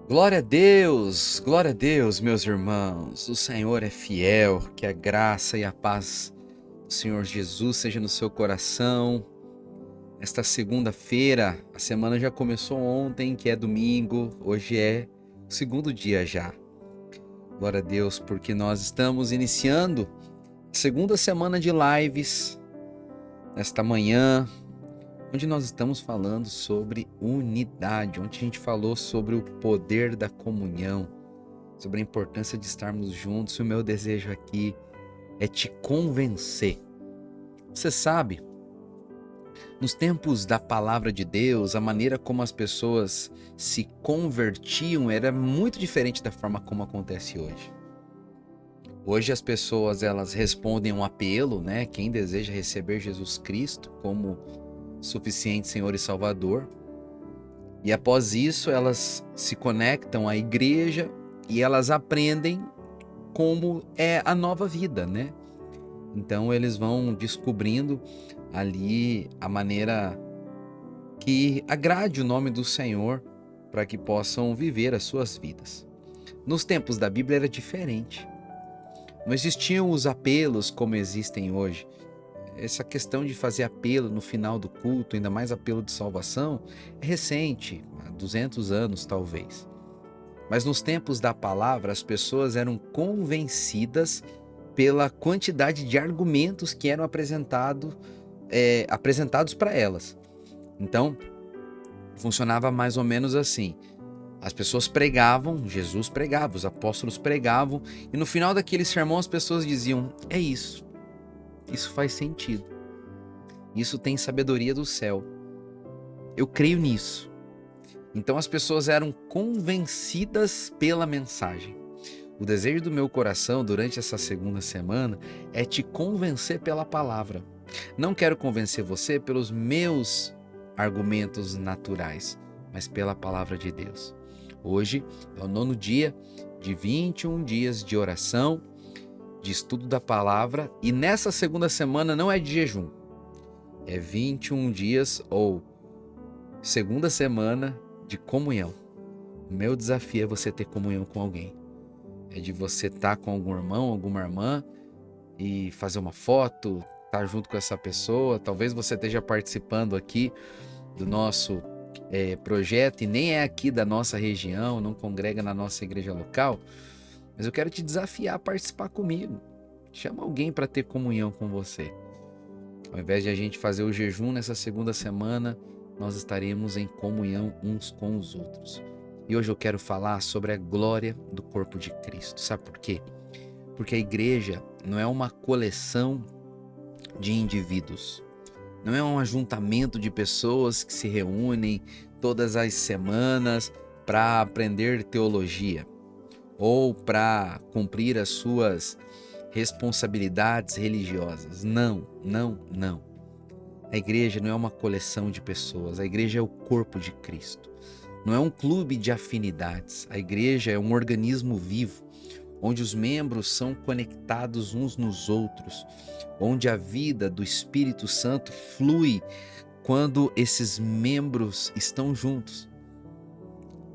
Glória a Deus, meus irmãos. O Senhor é fiel, que a graça e a paz do Senhor Jesus seja no seu coração. Esta segunda-feira, a semana já começou ontem, que é domingo, hoje é o segundo dia já. Glória a Deus, porque nós estamos iniciando a segunda semana de lives nesta manhã, onde nós estamos falando sobre unidade, onde a gente falou sobre o poder da comunhão, sobre a importância de estarmos juntos. E o meu desejo aqui é te convencer. Você sabe, nos tempos da palavra de Deus, a maneira como as pessoas se convertiam era muito diferente da forma como acontece hoje. Hoje as pessoas elas respondem um apelo, né? Quem deseja receber Jesus Cristo como suficiente Senhor e Salvador. E após isso, elas se conectam à igreja e elas aprendem como é a nova vida, né? Então eles vão descobrindo ali a maneira que agrade o nome do Senhor para que possam viver as suas vidas. Nos tempos da Bíblia era diferente. Não existiam os apelos como existem hoje. Essa questão de fazer apelo no final do culto, ainda mais apelo de salvação, é recente, há 200 anos talvez. Mas nos tempos da palavra, as pessoas eram convencidas pela quantidade de argumentos que eram apresentados para elas. Então, funcionava mais ou menos assim. As pessoas pregavam, Jesus pregava, os apóstolos pregavam, e no final daquele sermão as pessoas diziam: é isso faz sentido, isso tem sabedoria do céu, eu creio nisso. Então as pessoas eram convencidas pela mensagem. O desejo do meu coração durante essa segunda semana é te convencer pela palavra. Não quero convencer você pelos meus argumentos naturais, mas pela palavra de Deus. Hoje é o 9º dia de 21 dias de oração, de estudo da palavra, e nessa segunda semana não é de jejum, é 21 dias ou segunda semana de comunhão. O meu desafio é você ter comunhão com alguém. É de você estar com algum irmão, alguma irmã e fazer uma foto, estar junto com essa pessoa. Talvez você esteja participando aqui do nosso projeto e nem é aqui da nossa região, não congrega na nossa igreja local, mas eu quero te desafiar a participar comigo. Chama alguém para ter comunhão com você. Ao invés de a gente fazer o jejum nessa segunda semana, nós estaremos em comunhão uns com os outros. E hoje eu quero falar sobre a glória do corpo de Cristo. Sabe por quê? Porque a igreja não é uma coleção de indivíduos. Não é um ajuntamento de pessoas que se reúnem todas as semanas para aprender teologia ou para cumprir as suas responsabilidades religiosas. Não. A igreja não é uma coleção de pessoas, a igreja é o corpo de Cristo. Não é um clube de afinidades, a igreja é um organismo vivo, onde os membros são conectados uns nos outros, onde a vida do Espírito Santo flui quando esses membros estão juntos.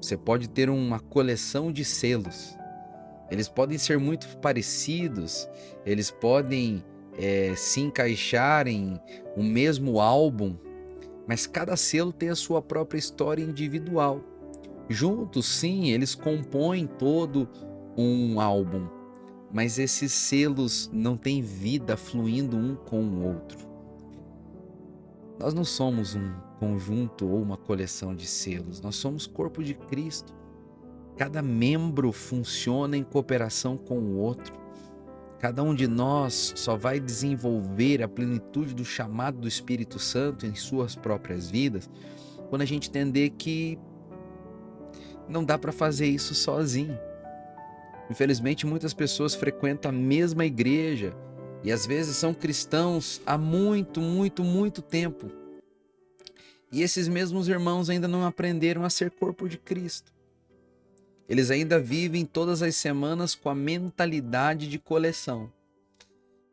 Você pode ter uma coleção de selos, eles podem ser muito parecidos, eles podem se encaixar em um mesmo álbum, mas cada selo tem a sua própria história individual. Juntos, sim, eles compõem todo um álbum, mas esses selos não têm vida fluindo um com o outro. Nós não somos um conjunto ou uma coleção de selos, nós somos corpo de Cristo. Cada membro funciona em cooperação com o outro. Cada um de nós só vai desenvolver a plenitude do chamado do Espírito Santo em suas próprias vidas quando a gente entender que não dá para fazer isso sozinho. Infelizmente, muitas pessoas frequentam a mesma igreja e às vezes são cristãos há muito tempo. E esses mesmos irmãos ainda não aprenderam a ser corpo de Cristo. Eles ainda vivem todas as semanas com a mentalidade de coleção.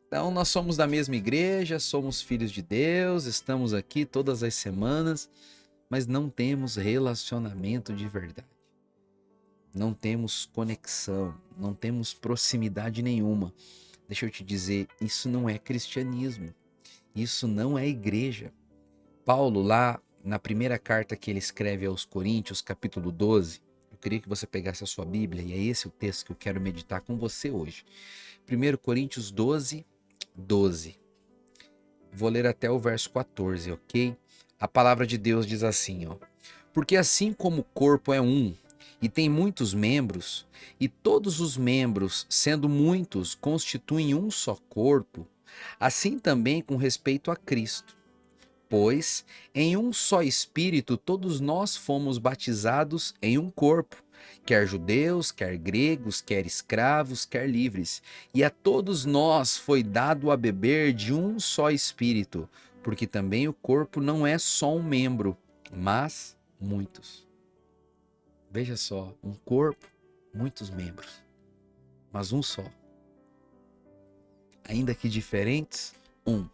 Então, nós somos da mesma igreja, somos filhos de Deus, estamos aqui todas as semanas, mas não temos relacionamento de verdade. não temos conexão, não temos proximidade nenhuma. Deixa eu te dizer, isso não é cristianismo, isso não é igreja. Paulo, lá na primeira carta que ele escreve aos Coríntios, capítulo 12, eu queria que você pegasse a sua Bíblia, e é esse o texto que eu quero meditar com você hoje. 1 Coríntios 12, 12. Vou ler até o verso 14, ok? A palavra de Deus diz assim, ó. Porque assim como o corpo é um e tem muitos membros, e todos os membros, sendo muitos, constituem um só corpo, assim também com respeito a Cristo. Pois em um só Espírito todos nós fomos batizados em um corpo, quer judeus, quer gregos, quer escravos, quer livres, e a todos nós foi dado a beber de um só Espírito, porque também o corpo não é só um membro, mas muitos. Veja só, um corpo, muitos membros, mas um só. Ainda que diferentes, um.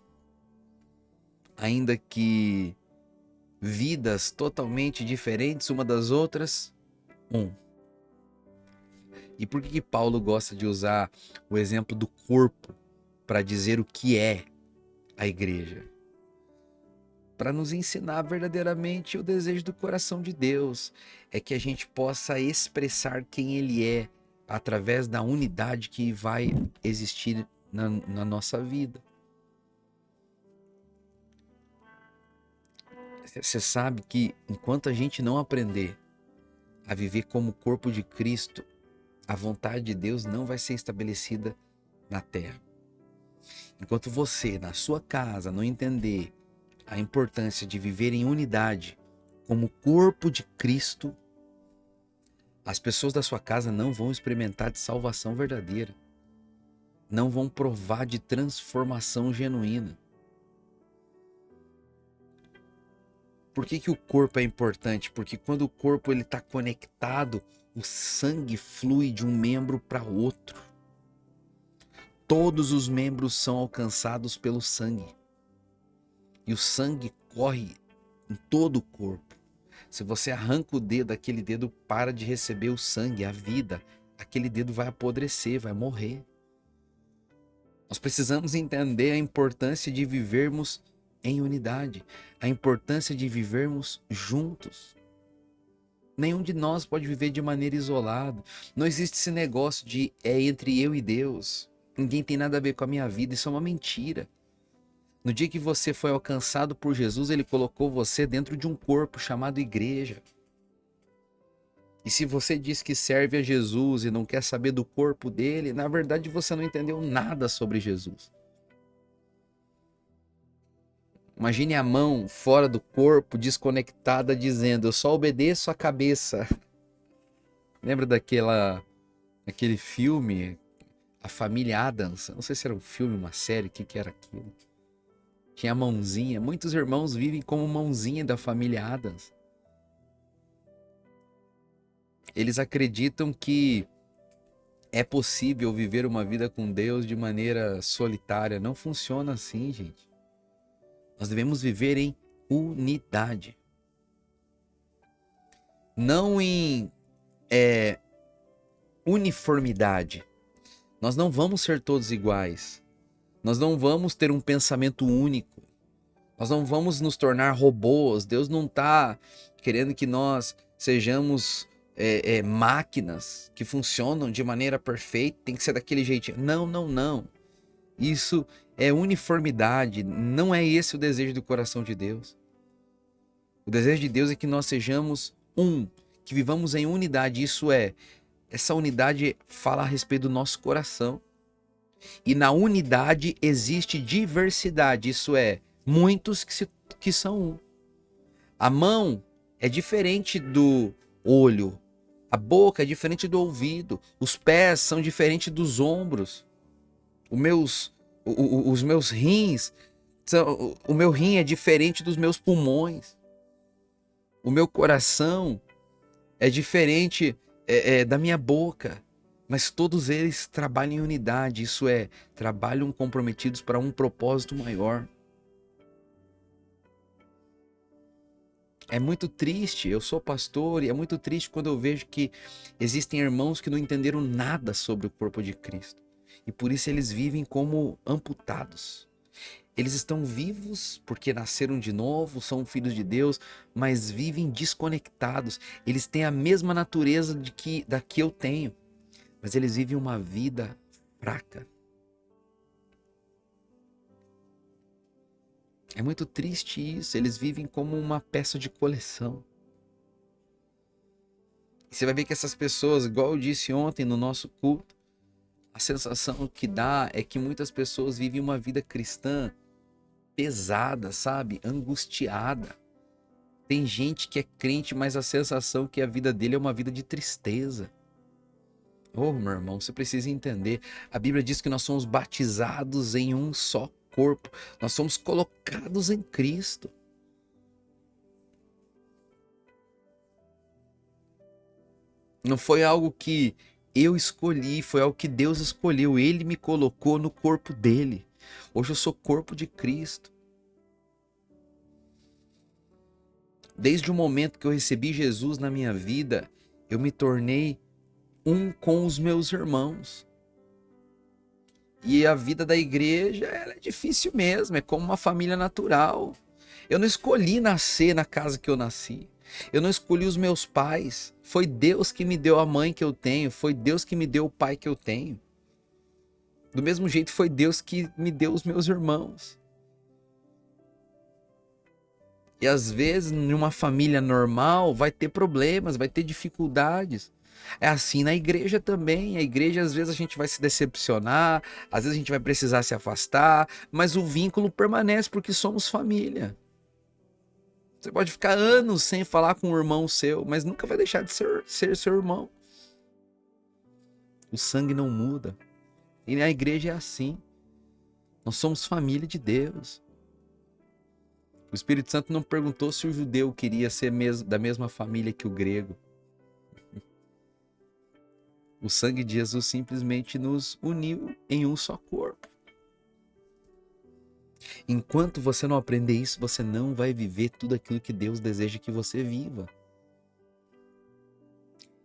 Ainda que vidas totalmente diferentes uma das outras, um. E por que Paulo gosta de usar o exemplo do corpo para dizer o que é a igreja? Para nos ensinar verdadeiramente o desejo do coração de Deus, é que a gente possa expressar quem Ele é através da unidade que vai existir na nossa vida. Você sabe que enquanto a gente não aprender a viver como corpo de Cristo, a vontade de Deus não vai ser estabelecida na terra. Enquanto você, na sua casa, não entender a importância de viver em unidade como corpo de Cristo, as pessoas da sua casa não vão experimentar de salvação verdadeira, não vão provar de transformação genuína. Por que o corpo é importante? Porque quando o corpo está conectado, o sangue flui de um membro para outro. Todos os membros são alcançados pelo sangue. E o sangue corre em todo o corpo. Se você arranca o dedo, aquele dedo para de receber o sangue, a vida. Aquele dedo vai apodrecer, vai morrer. Nós precisamos entender a importância de vivermos em unidade, a importância de vivermos juntos. Nenhum de nós pode viver de maneira isolada. Não existe esse negócio de é entre eu e Deus. Ninguém tem nada a ver com a minha vida. Isso é uma mentira. No dia que você foi alcançado por Jesus, Ele colocou você dentro de um corpo chamado igreja. E se você diz que serve a Jesus e não quer saber do corpo dele, na verdade você não entendeu nada sobre Jesus. Imagine a mão fora do corpo, desconectada, dizendo: eu só obedeço a cabeça. Lembra daquele filme, A Família Addams? Não sei se era um filme, uma série, o que era aquilo. Tinha a mãozinha. Muitos irmãos vivem como mãozinha da família Addams. Eles acreditam que é possível viver uma vida com Deus de maneira solitária. Não funciona assim, gente. Nós devemos viver em unidade. Não em uniformidade. Nós não vamos ser todos iguais. Nós não vamos ter um pensamento único. Nós não vamos nos tornar robôs. Deus não está querendo que nós sejamos máquinas que funcionam de maneira perfeita. Tem que ser daquele jeitinho. Não, não, não. Isso é uniformidade. Não é esse o desejo do coração de Deus. O desejo de Deus é que nós sejamos um, que vivamos em unidade. Essa unidade fala a respeito do nosso coração. E na unidade existe diversidade, isso é, muitos que são um. A mão é diferente do olho, a boca é diferente do ouvido, os pés são diferentes dos ombros. Os meus rins, o meu rim é diferente dos meus pulmões. O meu coração é diferente da minha boca. Mas todos eles trabalham em unidade, isso é, trabalham comprometidos para um propósito maior. É muito triste, eu sou pastor e é muito triste quando eu vejo que existem irmãos que não entenderam nada sobre o corpo de Cristo. E por isso eles vivem como amputados. Eles estão vivos porque nasceram de novo, são filhos de Deus, mas vivem desconectados. Eles têm a mesma natureza da que eu tenho, mas eles vivem uma vida fraca. É muito triste isso, eles vivem como uma peça de coleção. E você vai ver que essas pessoas, igual eu disse ontem no nosso culto, a sensação que dá é que muitas pessoas vivem uma vida cristã pesada, sabe? Angustiada. Tem gente que é crente, mas a sensação que a vida dele é uma vida de tristeza. Oh, meu irmão, você precisa entender. A Bíblia diz que nós somos batizados em um só corpo. Nós somos colocados em Cristo. Não foi algo que eu escolhi, foi algo que Deus escolheu. Ele me colocou no corpo dele. Hoje eu sou corpo de Cristo. Desde o momento que eu recebi Jesus na minha vida, eu me tornei um com os meus irmãos. E a vida da igreja, ela é difícil mesmo, é como uma família natural. Eu não escolhi nascer na casa que eu nasci. Eu não escolhi os meus pais. Foi Deus que me deu a mãe que eu tenho, foi Deus que me deu o pai que eu tenho. Do mesmo jeito foi Deus que me deu os meus irmãos. E às vezes, numa família normal, vai ter problemas, vai ter dificuldades. É assim na igreja também. A igreja, às vezes, a gente vai se decepcionar, às vezes a gente vai precisar se afastar, mas o vínculo permanece porque somos família. Você pode ficar anos sem falar com um irmão seu, mas nunca vai deixar de ser seu irmão. O sangue não muda. E na igreja é assim. Nós somos família de Deus. O Espírito Santo não perguntou se o judeu queria ser da mesma família que o grego. O sangue de Jesus simplesmente nos uniu em um só corpo. Enquanto você não aprender isso, você não vai viver tudo aquilo que Deus deseja que você viva.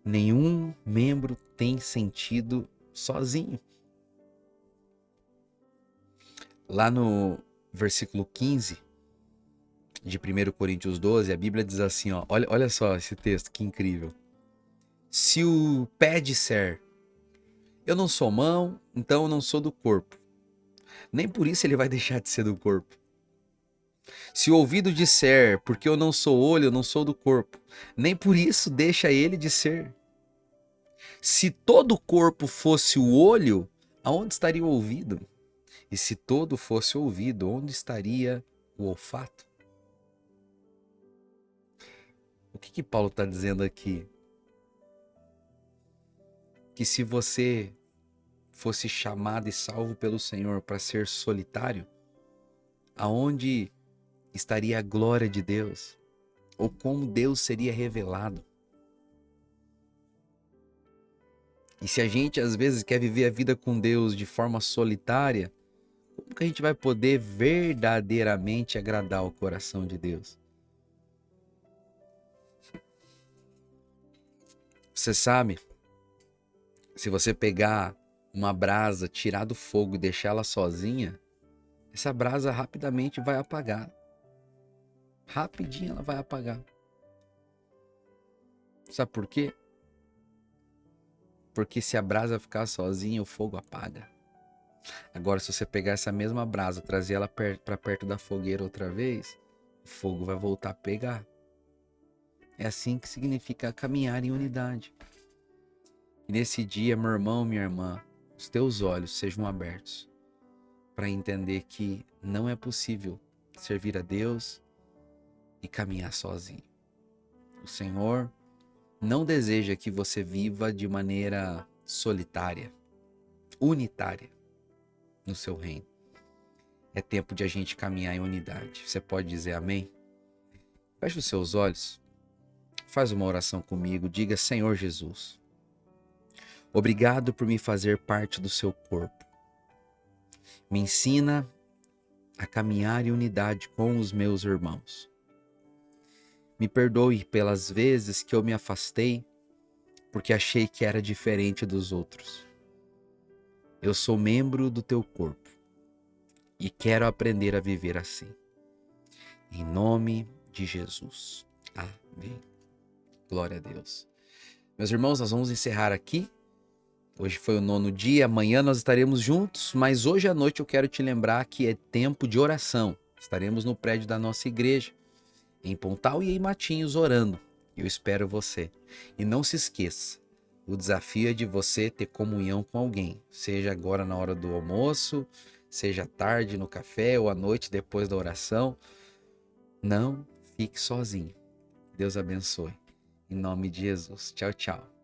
Nenhum membro tem sentido sozinho. Lá no versículo 15 de 1 Coríntios 12, a Bíblia diz assim, ó, olha só esse texto, que incrível. Se o pé disser, eu não sou mão, então eu não sou do corpo, nem por isso ele vai deixar de ser do corpo. Se o ouvido disser, porque eu não sou olho, eu não sou do corpo, nem por isso deixa ele de ser. Se todo o corpo fosse o olho, aonde estaria o ouvido? E se todo fosse o ouvido, onde estaria o olfato? O que Paulo está dizendo aqui? Que se você fosse chamado e salvo pelo Senhor para ser solitário, aonde estaria a glória de Deus? Ou como Deus seria revelado? E se a gente às vezes quer viver a vida com Deus de forma solitária, como que a gente vai poder verdadeiramente agradar o coração de Deus? Você sabe, se você pegar uma brasa, tirar do fogo e deixar ela sozinha, essa brasa rapidamente vai apagar. Rapidinho ela vai apagar. Sabe por quê? Porque se a brasa ficar sozinha, o fogo apaga. Agora, se você pegar essa mesma brasa, trazer ela para perto da fogueira outra vez, o fogo vai voltar a pegar. É assim que significa caminhar em unidade. E nesse dia, meu irmão, minha irmã, os teus olhos sejam abertos para entender que não é possível servir a Deus e caminhar sozinho. O Senhor não deseja que você viva de maneira solitária, unitária no seu reino. É tempo de a gente caminhar em unidade. Você pode dizer amém? Feche os seus olhos, faz uma oração comigo, diga: Senhor Jesus, obrigado por me fazer parte do seu corpo. Me ensina a caminhar em unidade com os meus irmãos. Me perdoe pelas vezes que eu me afastei porque achei que era diferente dos outros. Eu sou membro do teu corpo e quero aprender a viver assim. Em nome de Jesus. Amém. Glória a Deus. Meus irmãos, nós vamos encerrar aqui. Hoje foi o 9º dia, amanhã nós estaremos juntos, mas hoje à noite eu quero te lembrar que é tempo de oração. Estaremos no prédio da nossa igreja, em Pontal e em Matinhos, orando. Eu espero você. E não se esqueça, o desafio é de você ter comunhão com alguém, seja agora na hora do almoço, seja à tarde no café ou à noite depois da oração. Não fique sozinho. Deus abençoe. Em nome de Jesus. Tchau, tchau.